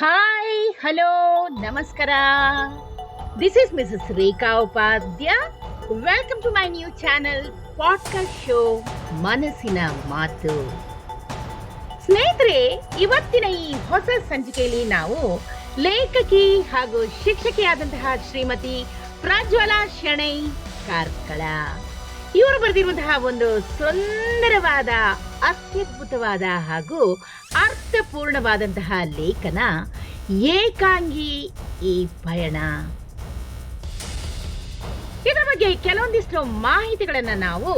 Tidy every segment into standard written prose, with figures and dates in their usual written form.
Hi, hello, ನಮಸ್ಕಾರ. This is Mrs. Rekha Upadhya. Welcome to my new channel, podcast show ಮನಸ್ಸಿನ ಮಾತು. ಸ್ನೇಹಿತರೆ, ಇವತ್ತಿನ ಈ ಹೊಸ ಸಂಚಿಕೆಯಲ್ಲಿ ನಾವು ಲೇಖಕಿ ಹಾಗೂ ಶಿಕ್ಷಕಿಯಾದಂತಹ ಶ್ರೀಮತಿ ಪ್ರಜ್ವಲಾ ಶೆಣೈ ಕಾರ್ಕಳ ಇವರು ಬರೆದಿರುವಂತಹ ಒಂದು ಸುಂದರವಾದ, ಅತ್ಯದ್ಭುತವಾದ ಹಾಗೂ ಅರ್ಥಪೂರ್ಣವಾದಂತಹ ಲೇಖನ ಏಕಾಂಗಿ ಈ ಪಯಣ. ಇದರ ಬಗ್ಗೆ ಕೆಲವೊಂದಿಷ್ಟು ಮಾಹಿತಿಗಳನ್ನ ನಾವು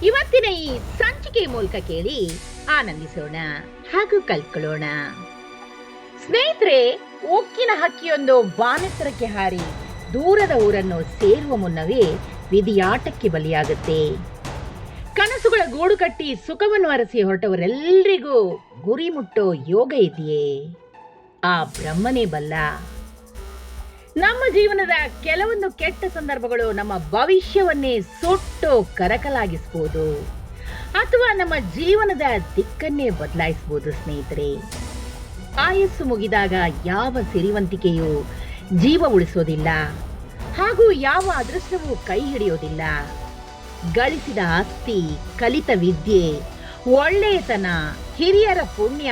ಇವತ್ತಿನ ಈ ಸಂಚಿಕೆ ಮೂಲಕ ಕೇಳಿ ಆನಂದಿಸೋಣ ಹಾಗೂ ಕಲ್ತ್ಕೊಳ್ಳೋಣ. ಸ್ನೇಹಿತರೆ, ಉಕ್ಕಿನ ಹಕ್ಕಿಯೊಂದು ಬಾನೆತ್ತರಕ್ಕೆ ಹಾರಿ ದೂರದ ಊರನ್ನು ಸೇರುವ ಮುನ್ನವೇ ವಿಧಿಯಾಟಕ್ಕೆ ಬಲಿಯಾಗುತ್ತೆ. ಕನಸುಗಳ ಗೂಡು ಕಟ್ಟಿ ಸುಖವನ್ನು ಅರಸಿ ಹೊರಟವರೆಲ್ಲರಿಗೂ ಗುರಿ ಮುಟ್ಟೋ ಯೋಗ ಇದೆಯೇ? ಆ ಬ್ರಹ್ಮನೇ ಬಲ್ಲ. ನಮ್ಮ ಜೀವನದ ಕೆಲವೊಂದು ಕೆಟ್ಟ ಸಂದರ್ಭಗಳು ನಮ್ಮ ಭವಿಷ್ಯವನ್ನೇ ಸುಟ್ಟು ಕರಕಲಾಗಿಸಬಹುದು ಅಥವಾ ನಮ್ಮ ಜೀವನದ ದಿಕ್ಕನ್ನೇ ಬದಲಾಯಿಸಬಹುದು. ಸ್ನೇಹಿತರೆ, ಆಯಸ್ಸು ಮುಗಿದಾಗ ಯಾವ ಸಿರಿವಂತಿಕೆಯೂ ಜೀವ ಉಳಿಸೋದಿಲ್ಲ ಹಾಗೂ ಯಾವ ಅದೃಷ್ಟವೂ ಕೈ ಹಿಡಿಯೋದಿಲ್ಲ. ಗಳಿಸಿದ ಆಸ್ತಿ, ಕಲಿತ ವಿದ್ಯೆ, ಒಳ್ಳೆಯತನ, ಹಿರಿಯರ ಪುಣ್ಯ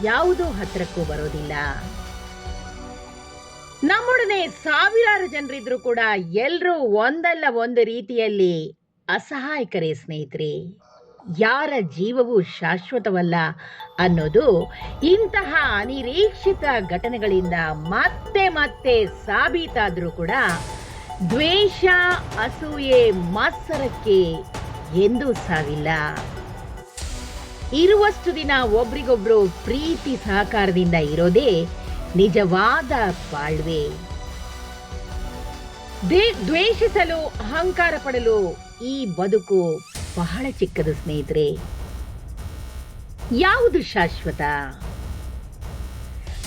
ಯಾವುದೂ ಹತ್ತಿರಕ್ಕೂ ಬರೋದಿಲ್ಲ. ನಮ್ಮೊಡನೆ ಸಾವಿರಾರು ಜನರಿದ್ರು ಕೂಡ ಎಲ್ಲರೂ ಒಂದಲ್ಲ ಒಂದು ರೀತಿಯಲ್ಲಿ ಅಸಹಾಯಕರೇ. ಸ್ನೇಹಿತರೆ, ಯಾರ ಜೀವವೂ ಶಾಶ್ವತವಲ್ಲ ಅನ್ನೋದು ಇಂತಹ ಅನಿರೀಕ್ಷಿತ ಘಟನೆಗಳಿಂದ ಮತ್ತೆ ಮತ್ತೆ ಸಾಬೀತಾದ್ರೂ ಕೂಡ ದ್ವೇಷ, ಅಸೂಯೆ, ಮತ್ಸರಕ್ಕೆ ಎಂದೂ ಸಾವಿಲ್ಲ. ಇರುವಷ್ಟು ದಿನ ಒಬ್ರಿಗೊಬ್ರು ಪ್ರೀತಿ ಸಹಕಾರದಿಂದ ಇರೋದೇ ನಿಜವಾದ ಬಾಳ್ವೆ. ದ್ವೇಷಿಸಲು, ಅಹಂಕಾರ ಪಡಲು ಈ ಬದುಕು ಬಹಳ ಚಿಕ್ಕದು. ಸ್ನೇಹಿತರೆ, ಯಾವುದು ಶಾಶ್ವತ?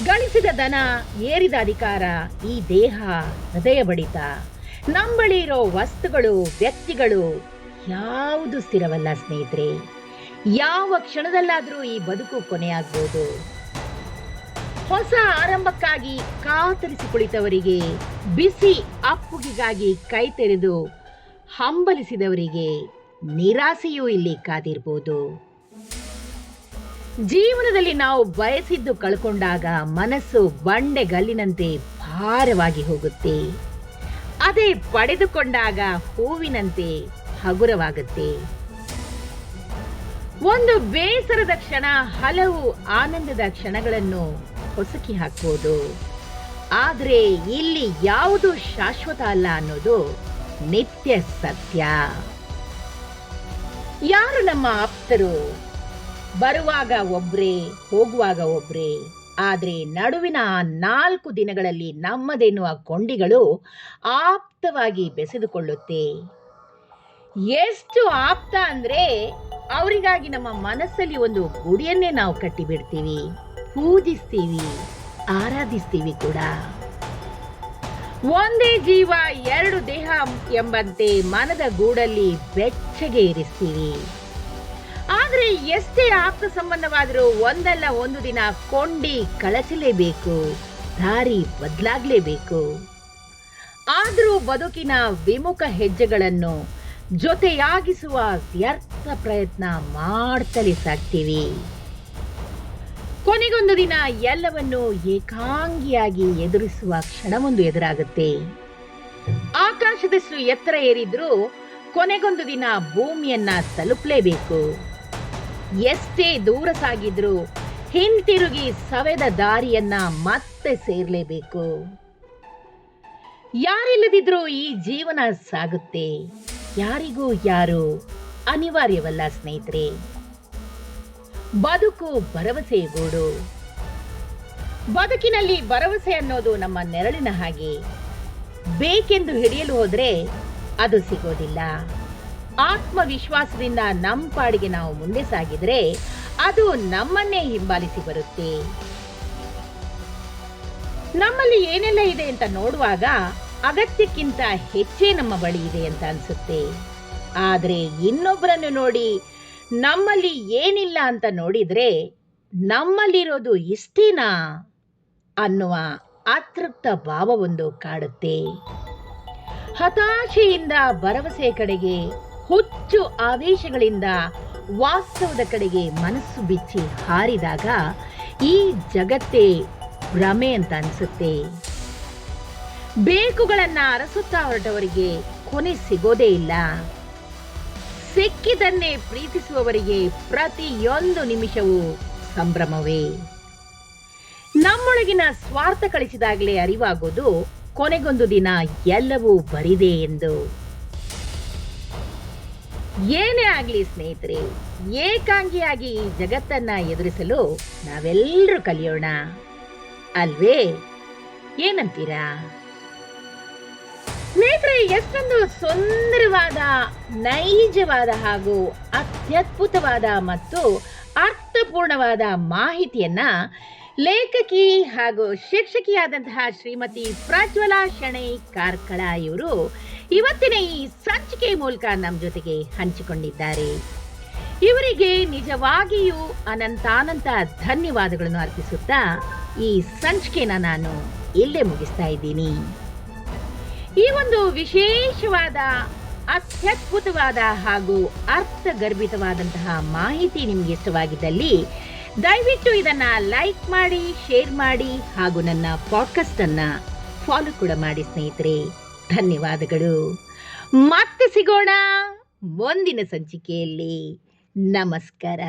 ಗಳಿಸಿದ ಧನ, ಏರಿದ ಅಧಿಕಾರ, ಈ ದೇಹ, ಹೃದಯ ಬಡಿತ, ನಮ್ಮ ಬಳಿ ಇರೋ ವಸ್ತುಗಳು, ವ್ಯಕ್ತಿಗಳು ಯಾವುದು ಸ್ಥಿರವಲ್ಲ. ಸ್ನೇಹಿತರೆ, ಯಾವ ಕ್ಷಣದಲ್ಲಾದರೂ ಈ ಬದುಕು ಕೊನೆಯಾಗಬಹುದು. ಹೊಸ ಆರಂಭಕ್ಕಾಗಿ ಕಾತರಿಸಿ ಕುಳಿತವರಿಗೆ, ಬಿಸಿ ಅಪ್ಪುಗಿಗಾಗಿ ಕೈ ತೆರೆದು ಹಂಬಲಿಸಿದವರಿಗೆ ನಿರಾಸೆಯೂ ಇಲ್ಲಿ ಕಾದಿರಬಹುದು. ಜೀವನದಲ್ಲಿ ನಾವು ಬಯಸಿದ್ದು ಕಳ್ಕೊಂಡಾಗ ಮನಸ್ಸು ಬಂಡೆಗಲ್ಲಿನಂತೆ ಭಾರವಾಗಿ ಹೋಗುತ್ತೆ. ಅದೇ ಪಡೆದುಕೊಂಡಾಗ ಹೂವಿನಂತೆ ಹಗುರವಾಗುತ್ತೆ. ಒಂದು ಬೇಸರದ ಕ್ಷಣ ಹಲವು ಆನಂದದ ಕ್ಷಣಗಳನ್ನು ಹೊಸಕಿ ಹಾಕಬಹುದು. ಆದ್ರೆ ಇಲ್ಲಿ ಯಾವುದು ಶಾಶ್ವತ ಅಲ್ಲ ಅನ್ನೋದು ನಿತ್ಯ ಸತ್ಯ. ಯಾರು ನಮ್ಮ ಆಪ್ತರು? ಬರುವಾಗ ಒಬ್ರೇ, ಹೋಗುವಾಗ ಒಬ್ರೇ. ಆದ್ರೆ ನಡುವಿನ 4 ದಿನಗಳಲ್ಲಿ ನಮ್ಮದೆನ್ನುವ ಕೊಂಡಿಗಳು ಆಪ್ತವಾಗಿ ಬೆಸೆದುಕೊಳ್ಳುತ್ತೆ. ಎಷ್ಟು ಆಪ್ತ ಅಂದ್ರೆ ಅವರಿಗಾಗಿ ನಮ್ಮ ಮನಸ್ಸಲ್ಲಿ ಒಂದು ಗುಡಿಯನ್ನೇ ನಾವು ಕಟ್ಟಿಬಿಡ್ತೀವಿ, ಪೂಜಿಸ್ತೀವಿ, ಆರಾಧಿಸ್ತೀವಿ ಕೂಡ. ಒಂದೇ ಜೀವ, 2 ದೇಹ ಎಂಬಂತೆ ಮನದ ಗೂಡಲ್ಲಿ ಬೆಚ್ಚಗೆ ಇರಿಸ್ತೀವಿ. ಆದ್ರೆ ಎಷ್ಟೇ ಆಪ್ತ ಸಂಬಂಧವಾದರೂ ಒಂದಲ್ಲ ಒಂದು ದಿನ ಕೊಂಡಿ ಕಳಚಲೇಬೇಕು, ದಾರಿ ಬದಲಾಗ್ಲೇಬೇಕು. ಆದ್ರೂ ಬದುಕಿನ ವಿಮುಖ ಹೆಜ್ಜೆಗಳನ್ನು ಜೊತೆಯಾಗಿಸುವ ವ್ಯರ್ಥ ಪ್ರಯತ್ನ ಮಾಡ್ತಲೇ ಸಾಕ್ತೀವಿ. ಕೊನೆಗೊಂದು ದಿನ ಎಲ್ಲವನ್ನು ಏಕಾಂಗಿಯಾಗಿ ಎದುರಿಸುವ ಕ್ಷಣವೊಂದು ಎದುರಾಗುತ್ತೆ. ಆಕಾಶದಷ್ಟು ಎತ್ತರ ಏರಿದ್ರೂ ಕೊನೆಗೊಂದು ದಿನ ಭೂಮಿಯನ್ನ ತಲುಪಲೇಬೇಕು. ಎಷ್ಟೇ ದೂರ ಸಾಗಿದ್ರೂ ಹಿಂತಿರುಗಿ ಸವೆದ ದಾರಿಯನ್ನ ಮತ್ತೆ ಸೇರ್ಲೇಬೇಕು. ಯಾರಿಲ್ಲದಿದ್ರೂ ಈ ಜೀವನ ಸಾಗುತ್ತೆ. ಯಾರಿಗೂ ಯಾರು ಅನಿವಾರ್ಯವಲ್ಲ. ಸ್ನೇಹಿತರೆ, ಬದುಕು ಭರವಸೆಯ ಗೂಡು. ಬದುಕಿನಲ್ಲಿ ಭರವಸೆ ಅನ್ನೋದು ನಮ್ಮ ನೆರಳಿನ ಹಾಗೆ. ಬೇಕೆಂದು ಹಿಡಿಯಲು ಹೋದ್ರೆ ಅದು ಸಿಗೋದಿಲ್ಲ. ಆತ್ಮವಿಶ್ವಾಸದಿಂದ ನಮ್ಮ ಪಾಡಿಗೆ ನಾವು ಮುಂದೆ ಸಾಗಿದ್ರೆ ಅದು ನಮ್ಮನ್ನೇ ಹಿಂಬಾಲಿಸಿ ಬರುತ್ತೆ. ನಮ್ಮಲ್ಲಿ ಏನೆಲ್ಲ ಇದೆ ಅಂತ ನೋಡುವಾಗ ಅಗತ್ಯಕ್ಕಿಂತ ಹೆಚ್ಚೇ ನಮ್ಮ ಬಳಿ ಇದೆ ಅಂತ ಅನ್ಸುತ್ತೆ. ಆದ್ರೆ ಇನ್ನೊಬ್ಬರನ್ನು ನೋಡಿ ನಮ್ಮಲ್ಲಿ ಏನಿಲ್ಲ ಅಂತ ನೋಡಿದ್ರೆ ನಮ್ಮಲ್ಲಿರೋದು ಇಷ್ಟೇನಾ ಅನ್ನುವ ಅತೃಪ್ತ ಭಾವವೊಂದು ಕಾಡುತ್ತೆ. ಹತಾಶೆಯಿಂದ ಭರವಸೆ ಕಡೆಗೆ, ಹುಚ್ಚು ಆವೇಶಗಳಿಂದ ವಾಸ್ತವದ ಕಡೆಗೆ ಮನಸ್ಸು ಬಿಚ್ಚಿ ಹಾರಿದಾಗ ಈ ಜಗತ್ತೇ ಭ್ರಮೆ ಅಂತ ಅನ್ಸುತ್ತೆ. ಬೇಕುಗಳನ್ನ ಅರಸುತ್ತಾ ಹೊರಟವರಿಗೆ ಕೊನೆ ಸಿಗೋದೇ ಇಲ್ಲ. ಸಿಕ್ಕಿದನ್ನೇ ಪ್ರೀತಿಸುವವರಿಗೆ ಪ್ರತಿಯೊಂದು ನಿಮಿಷವೂ ಸಂಭ್ರಮವೇ. ನಮ್ಮೊಳಗಿನ ಸ್ವಾರ್ಥ ಕಳಿಸಿದಾಗಲೇ ಅರಿವಾಗೋದು ಕೊನೆಗೊಂದು ದಿನ ಎಲ್ಲವೂ ಬರಿದೆ ಎಂದು. ಏನೇ ಆಗ್ಲಿ ಸ್ನೇಹಿತರೆ, ಏಕಾಂಗಿಯಾಗಿ ಈ ಜಗತ್ತನ್ನ ಎದುರಿಸಲು ನಾವೆಲ್ಲರೂ ಕಲಿಯೋಣ ಅಲ್ವೇ? ಏನಂತೀರಾ ಸ್ನೇಹಿತರೆ? ಎಷ್ಟೊಂದು ಸುಂದರವಾದ, ನೈಜವಾದ ಹಾಗೂ ಅತ್ಯದ್ಭುತವಾದ ಮತ್ತು ಅರ್ಥಪೂರ್ಣವಾದ ಮಾಹಿತಿಯನ್ನ ಲೇಖಕಿ ಹಾಗೂ ಶಿಕ್ಷಕಿಯಾದಂತಹ ಶ್ರೀಮತಿ ಪ್ರಜ್ವಲಾ ಶೆಣೈ ಕಾರ್ಕಳ ಇವರು ಇವತ್ತಿನ ಈ ಸಂಚಿಕೆ ಮೂಲಕ ನಮ್ಮ ಜೊತೆಗೆ ಹಂಚಿಕೊಂಡಿದ್ದಾರೆ. ಇವರಿಗೆ ನಿಜವಾಗಿಯೂ ಅನಂತಾನಂತ ಧನ್ಯವಾದಗಳನ್ನು ಅರ್ಪಿಸುತ್ತಾ ಈ ಸಂಚಿಕೆನ ನಾನು ಇಲ್ಲೇ ಮುಗಿಸ್ತಾ ಇದ್ದೀನಿ. ಈ ಒಂದು ವಿಶೇಷವಾದ, ಅತ್ಯದ್ಭುತವಾದ ಹಾಗೂ ಅರ್ಥಗರ್ಭಿತವಾದಂತಹ ಮಾಹಿತಿ ನಿಮ್ಗೆ ಇಷ್ಟವಾಗಿದ್ದಲ್ಲಿ ದಯವಿಟ್ಟು ಇದನ್ನ ಲೈಕ್ ಮಾಡಿ, ಶೇರ್ ಮಾಡಿ ಹಾಗೂ ನನ್ನ ಪಾಡ್ಕಾಸ್ಟ್ ಅನ್ನ ಫಾಲೋ ಕೂಡ ಮಾಡಿ ಸ್ನೇಹಿತರೆ. ಧನ್ಯವಾದಗಳು. ಮತ್ತೆ ಸಿಗೋಣ ಮುಂದಿನ ಸಂಚಿಕೆಯಲ್ಲಿ. ನಮಸ್ಕಾರ.